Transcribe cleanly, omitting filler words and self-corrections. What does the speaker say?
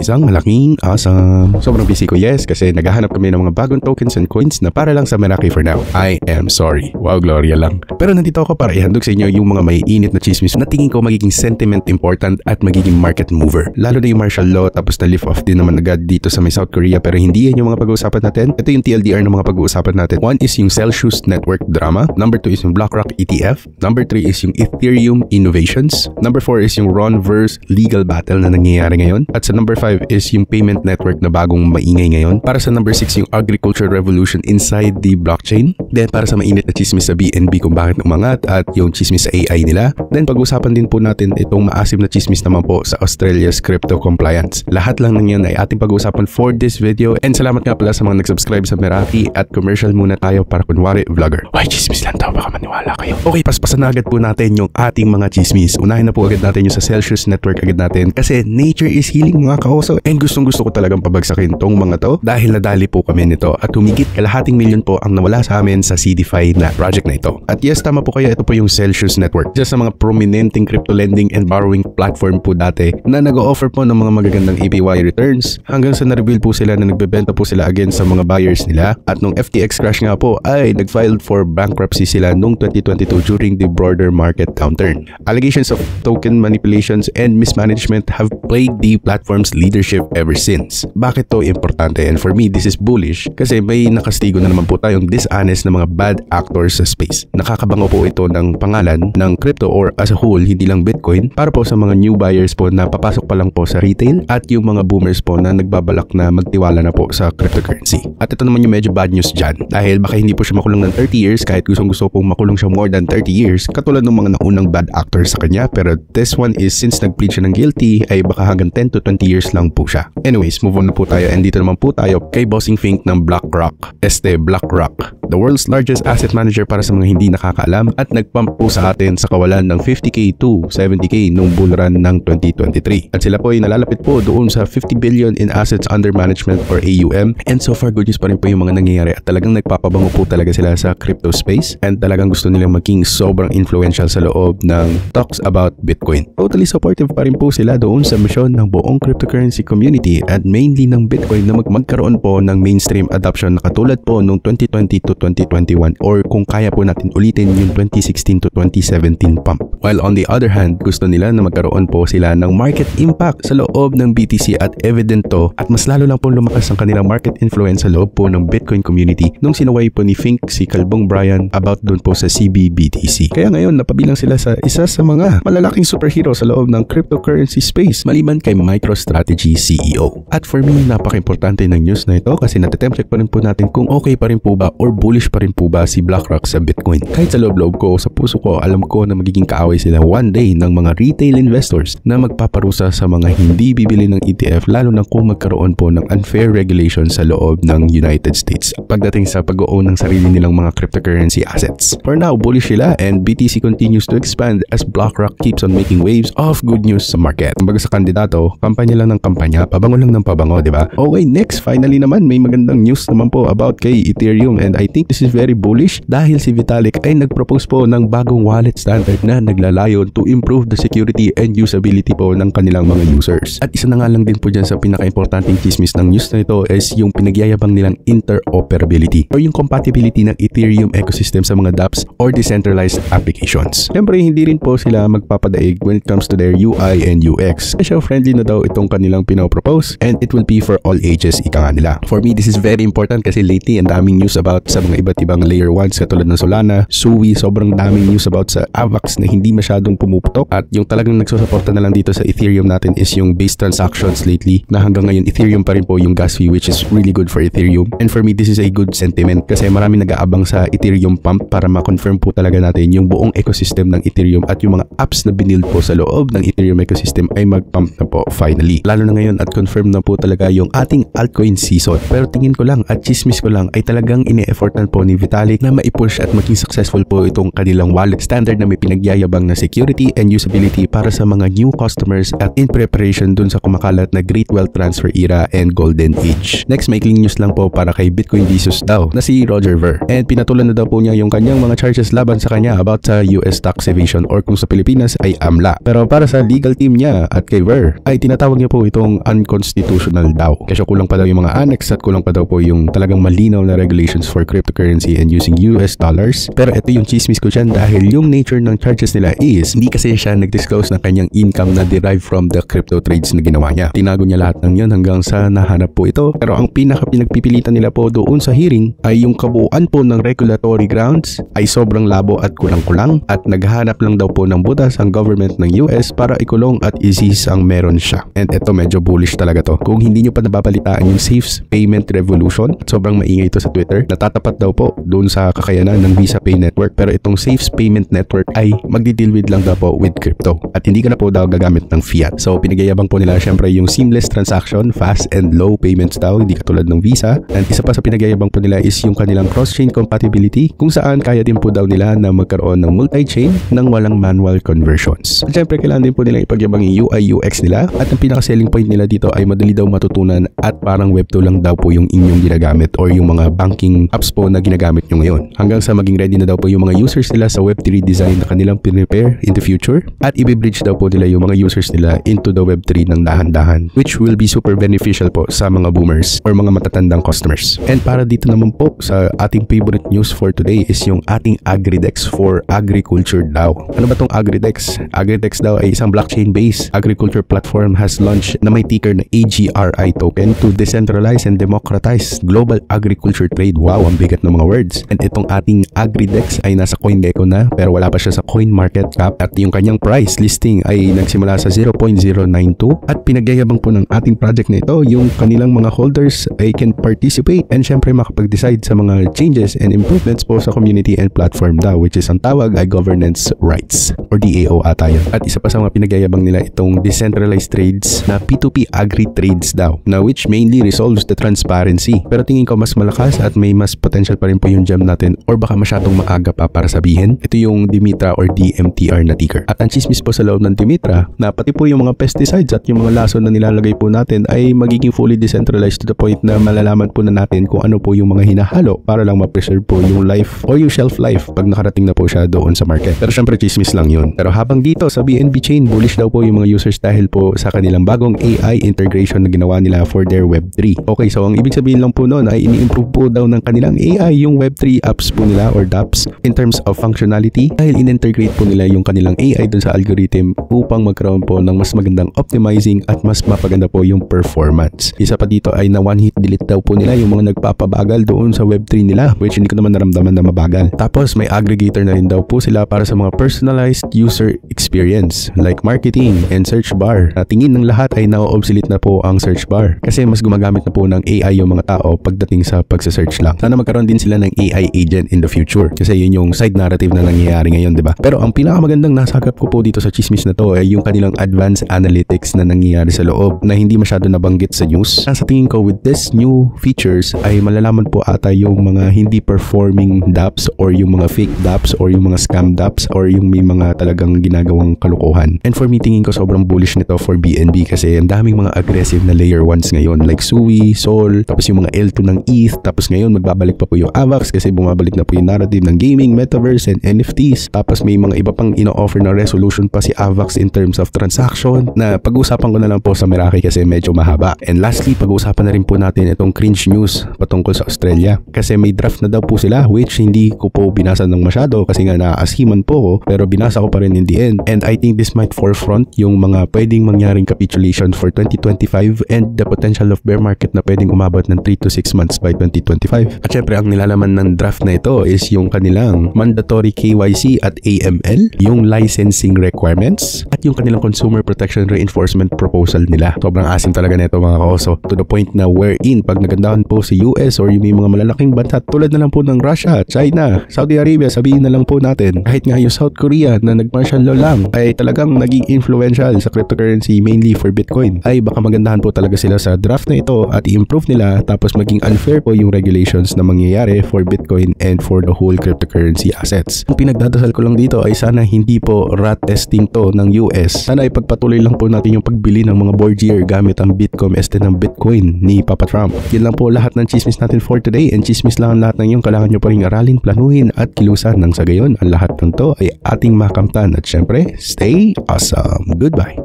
Isang malaking awesome. Sobrang busy ko, yes, kasi naghahanap kami ng mga bagong tokens and coins na para lang sa Meraki for now. I am sorry. Wow, Gloria lang. Pero nandito ako para ihandog sa inyo yung mga may init na chismis na tingin ko magiging sentiment important at magiging market mover. Lalo na yung martial law, tapos na lift off din naman agad dito sa may South Korea, pero hindi yan yung mga pag-uusapan natin. Ito yung TLDR ng mga pag-uusapan natin. One is yung Celsius Network drama. Number 2 is yung BlackRock ETF. Number 3 is yung Ethereum innovations. Number 4 is yung Ronverse legal battle na nangyayari ngayon. At sa number 5 is yung payment network na bagong maingay ngayon. Para sa number 6 yung agriculture revolution inside the blockchain. Then para sa mainit na chismis sa BNB kung bakit umangat at yung chismis sa AI nila. Then pag-usapan din po natin itong maasim na chismis naman po sa Australia's crypto compliance. Lahat lang ng yan ay ating pag-usapan for this video. And salamat nga pala sa mga nag-subscribe sa Meraki at commercial muna tayo para kunwari vlogger. Why chismis lang daw, baka maniwala kayo. Okay, paspasan na agad po natin yung ating mga chismis. Unahin na po agad natin yung sa Celsius Network agad natin kasi nature is healing mga kaoso. And gustong gusto ko talagang pabagsakin tong mga to dahil nadali po kami nito at humigit kalahating milyon po ang nawala sa amin sa CDFI na project na ito. At yes, tama po kayo, ito po yung Celsius Network. Isa sa mga prominenteng crypto lending and borrowing platform po dati na nag-o-offer po ng mga magagandang APY returns hanggang sa na-reveal po sila na nagbebenta po sila against sa mga buyers nila. At nung FTX crash nga po ay nag-filed for bankruptcy sila nung 2022 during the broader market downturn. Allegations of token manipulations and mismanagement have plagued the platform's leadership ever since. Bakit to importante? And for me, this is bullish kasi may nakastigo na naman po tayong dishonest na mga bad actors sa space. Nakakabango po ito ng pangalan ng crypto or as a whole, hindi lang Bitcoin, para po sa mga new buyers po na papasok pa lang po sa retail at yung mga boomers po na nagbabalak na magtiwala na po sa cryptocurrency. At ito naman yung medyo bad news dyan dahil baka hindi po siya makulong ng 30 years kahit gusto pong makulong siya more than 30 years katulad ng mga naunang bad actors sa kanya, pero this one is since nag-plead siya ng guilty ay baka hanggang 10 to 20 years lang po siya. Anyways, move on na po tayo and dito naman po tayo kay Bossing Fink ng BlackRock. BlackRock, the world's largest asset manager para sa mga hindi nakakaalam at nagpump po sa atin sa kawalan ng 50k to 70k nung bull run ng 2023. At sila po ay nalalapit po doon sa 50 billion in assets under management or AUM, and so far good news pa rin po yung mga nangyayari at talagang nagpapabango po talaga sila sa crypto space and talagang gusto nilang maging sobrang influential sa loob ng talks about Bitcoin. Totally supportive pa rin po sila doon sa mission ng buong cryptocurrency community at mainly ng Bitcoin na magkaroon po ng mainstream adoption na katulad po nung 2020 to 2021 or kung kaya po natin ulitin yung 2016 to 2017 pump. While on the other hand, gusto nila na magkaroon po sila ng market impact sa loob ng BTC at evident to at mas lalo lang po lumakas ang kanilang market influence sa loob po ng Bitcoin community nung sinaway po ni Fink si Kalbong Brian about doon po sa CBBTC. Kaya ngayon napabilang sila sa isa sa mga malalaking superhero sa loob ng cryptocurrency space maliban kay MicroStrategy CEO. At for me, napaka-importante ng news na ito kasi natitempt check pa rin po natin kung okay pa rin po ba or bullish pa rin po ba si BlackRock sa Bitcoin. Kahit sa loob-loob ko, sa puso ko, alam ko na magiging kaaway sila one day ng mga retail investors na magpaparusa sa mga hindi bibili ng ETF lalo na kung magkaroon po ng unfair regulation sa loob ng United States pagdating sa pag-own ng sarili nilang mga cryptocurrency assets. For now, bullish sila and BTC continues to expand as BlackRock keeps on making waves of good news sa market. Kumbaga sa kandidato, kampanya lang ng kampanya, pabango lang ng pabango, di ba? Okay, next, finally naman, may magandang news naman po about kay Ethereum and I think this is very bullish dahil si Vitalik ay nagpropose po ng bagong wallet standard na naglalayon to improve the security and usability po ng kanilang mga users. At isa na nga lang din po dyan sa pinaka-importanting chismis ng news na ito is yung pinagyayabang nilang interoperability or yung compatibility ng Ethereum ecosystem sa mga dApps or decentralized applications. Siyempre, hindi rin po sila magpapadaig when it comes to their UI and UX. Friendly na daw itong kanilang pinopropose and it will be for all ages, ika nga nila. For me, this is very important kasi lately ang daming news about sa mga iba't ibang layer 1s katulad ng Solana, Sui, sobrang daming news about sa AVAX na hindi masyadong pumuputok at yung talagang nagsusuporta na lang dito sa Ethereum natin is yung base transactions lately na hanggang ngayon Ethereum pa rin po yung gas fee which is really good for Ethereum. And for me, this is a good sentiment kasi marami nag-aabang sa Ethereum pump para ma-confirm po talaga natin yung buong ecosystem ng Ethereum at yung mga apps na binild po sa loob ng Ethereum ecosystem ay mag-pump na po finally. Lalo na ngayon at confirm na po talaga yung ating altcoin season. Pero tingin ko lang at chismis ko lang ay talagang ine-effortan po ni Vitalik na ma-push at maging successful po itong kanilang wallet standard na may pinagyayabang na security and usability para sa mga new customers at in preparation dun sa kumakalat na Great Wealth Transfer era and Golden Age. Next, maikling news lang po para kay Bitcoin Jesus daw na si Roger Ver. And pinatulan na daw po niya yung kanyang mga charges laban sa kanya about sa US tax evasion or kung sa Pilipinas ay AMLA. Pero para sa legal team niya at kay Ver ay tinatawag niya po itong unconstitutional daw. Kasi kulang pa daw yung mga annex at kulang pa daw po yung talagang malinaw na regulations for cryptocurrency and using US dollars. Pero ito yung chismis ko dyan dahil yung nature ng charges nila is hindi kasi siya nag-disclose ng kanyang income na derived from the crypto trades na ginawa niya. Tinago niya lahat ng yun hanggang sa nahanap po ito. Pero ang pinagpipilitan nila po doon sa hearing ay yung kabuuan po ng regulatory grounds ay sobrang labo at kulang-kulang at naghahanap lang daw po ng butas ang government ng US para ikulong at i-seize ang meron siya. And ito medyo bullish talaga to. Kung hindi nyo pa nababalitaan yung Safe Payment Revolution, sobrang maingay ito sa Twitter, natatapat daw po doon sa kakayanan ng Visa Pay Network. Pero itong Safe Payment Network ay magdi-deal with lang daw po with crypto at hindi ka na po daw gagamit ng fiat. So pinagayabang po nila syempre yung seamless transaction, fast and low payments daw, hindi katulad ng Visa. And isa pa sa pinagayabang po nila is yung kanilang cross-chain compatibility kung saan kaya din po daw nila na magkaroon ng multi-chain nang walang manual conversions. At syempre kailangan din po nila ipagyabang yung UI UX nila at ang pinaka-selling point nila dito ay madali daw matutunan at parang Web 2 lang daw po yung inyong ginagamit or yung mga banking apps po na ginagamit nyo ngayon. Hanggang sa maging ready na daw po yung mga users nila sa Web 3 design na kanilang pinrepare in the future at i-bridge daw po nila yung mga users nila into the Web 3 ng dahan-dahan, which will be super beneficial po sa mga boomers or mga matatandang customers. And para dito naman po sa ating favorite news for today is yung ating AgriDex for agriculture daw. Ano ba tong AgriDex? AgriDex daw ay isang blockchain-based agriculture platform has launched na may ticker na AGRI token to decentralize and democratize global agriculture trade. Wow, ang bigat ng mga words. And itong ating AgriDex ay nasa CoinGecko na pero wala pa siya sa CoinMarketCap at yung kanyang price listing ay nagsimula sa 0.092 at pinagyayabang po ng ating project na ito yung kanilang mga holders ay can participate and syempre makapag-decide sa mga changes and improvements po sa community and platform daw, which is ang tawag ay governance rights or DAO ata yun. At isa pa sa mga pinagyayabang nila itong decentralized trades na P2P agri trades daw na which mainly resolves the transparency. Pero tingin ko mas malakas at may mas potential pa rin po yung gem natin or baka masyadong maaga pa para sabihin. Ito yung Dimitra or DMTR na ticker. At ang chismis po sa loob ng Dimitra na pati po yung mga pesticides at yung mga lason na nilalagay po natin ay magiging fully decentralized to the point na malalaman po na natin kung ano po yung mga hinahalo para lang ma-preserve po yung life o yung shelf life pag nakarating na po siya doon sa market. Pero syempre chismis lang yun. Pero habang dito sa BNB chain, bullish daw po yung mga users dahil po sa kanilang bagong AI integration na ginawa nila for their Web3. Okay, so ang ibig sabihin lang po noon ay ini-improve po daw ng kanilang AI yung Web3 apps po nila or dApps in terms of functionality dahil in-integrate po nila yung kanilang AI dun sa algorithm upang magkaroon po ng mas magandang optimizing at mas mapaganda po yung performance. Isa pa dito ay na one-hit delete daw po nila yung mga nagpapabagal doon sa Web3 nila, which hindi ko naman naramdaman na mabagal. Tapos may aggregator na rin daw po sila para sa mga personalized user experience like marketing and search bar. Tingin ng lahat ay na-obsolete na po ang search bar kasi mas gumagamit na po ng AI yung mga tao pagdating sa pagsa-search lang. Sana magkaroon din sila ng AI agent in the future kasi yun yung side narrative na nangyayari ngayon, di ba? Pero ang pinakamagandang nasagap ko po dito sa chismis na to ay yung kanilang advanced analytics na nangyayari sa loob na hindi masyado nabanggit sa news. Sa tingin ko with this new features ay malalaman po ata yung mga hindi performing dApps or yung mga fake dApps or yung mga scam dApps or yung may mga talagang ginagawang kalukuhan. And for me, tingin ko sobrang bullish nito for BNB kasi ang daming mga aggressive na layer 1s ngayon like Sui, Sol, tapos yung mga L2 ng ETH, tapos ngayon magbabalik pa po yung AVAX kasi bumabalik na po yung narrative ng gaming, metaverse, and NFTs. Tapos may mga iba pang ino-offer na resolution pa si AVAX in terms of transaction na pag-usapan ko na lang po sa Meraki kasi medyo mahaba. And lastly, pag-usapan na rin po natin itong cringe news patungkol sa Australia kasi may draft na daw po sila which hindi ko po binasa ng masyado kasi nga naaasiman po ko pero binasa ko pa rin in the end. And I think this might forefront yung mga pwedeng mangyaring capitulation for 2025 and the potential of bear market na pwedeng umabot ng 3 to 6 months by 2025. At syempre ang nilalaman ng draft na ito is yung kanilang mandatory KYC at AML, yung licensing requirements at yung kanilang consumer protection reinforcement proposal nila. Sobrang asim talaga nito mga kaoso to the point na wherein pag nagandahan po si US or yung may mga malalaking bansa tulad na lang po ng Russia, China, Saudi Arabia, sabihin na lang po natin kahit nga yung South Korea na nag-martial law lang ay talagang naging influential sa cryptocurrency mainly for Bitcoin ay baka magandahan po talaga sila sa draft na ito at i-improve nila tapos maging unfair po yung regulations na mangyayari for Bitcoin and for the whole cryptocurrency assets. Ang pinagdadasal ko lang dito ay sana hindi po rat testing to ng US. Sana ipagpatuloy lang po natin yung pagbili ng mga board year gamit ang Bitcoin este ng Bitcoin ni Papa Trump. Yan lang po lahat ng chismis natin for today and chismis lang ang lahat ng yung kailangan nyo pa rin aralin, planuhin at kilusan nang sa gayon ang lahat ng to ay ating makamtan at syempre stay awesome. Goodbye.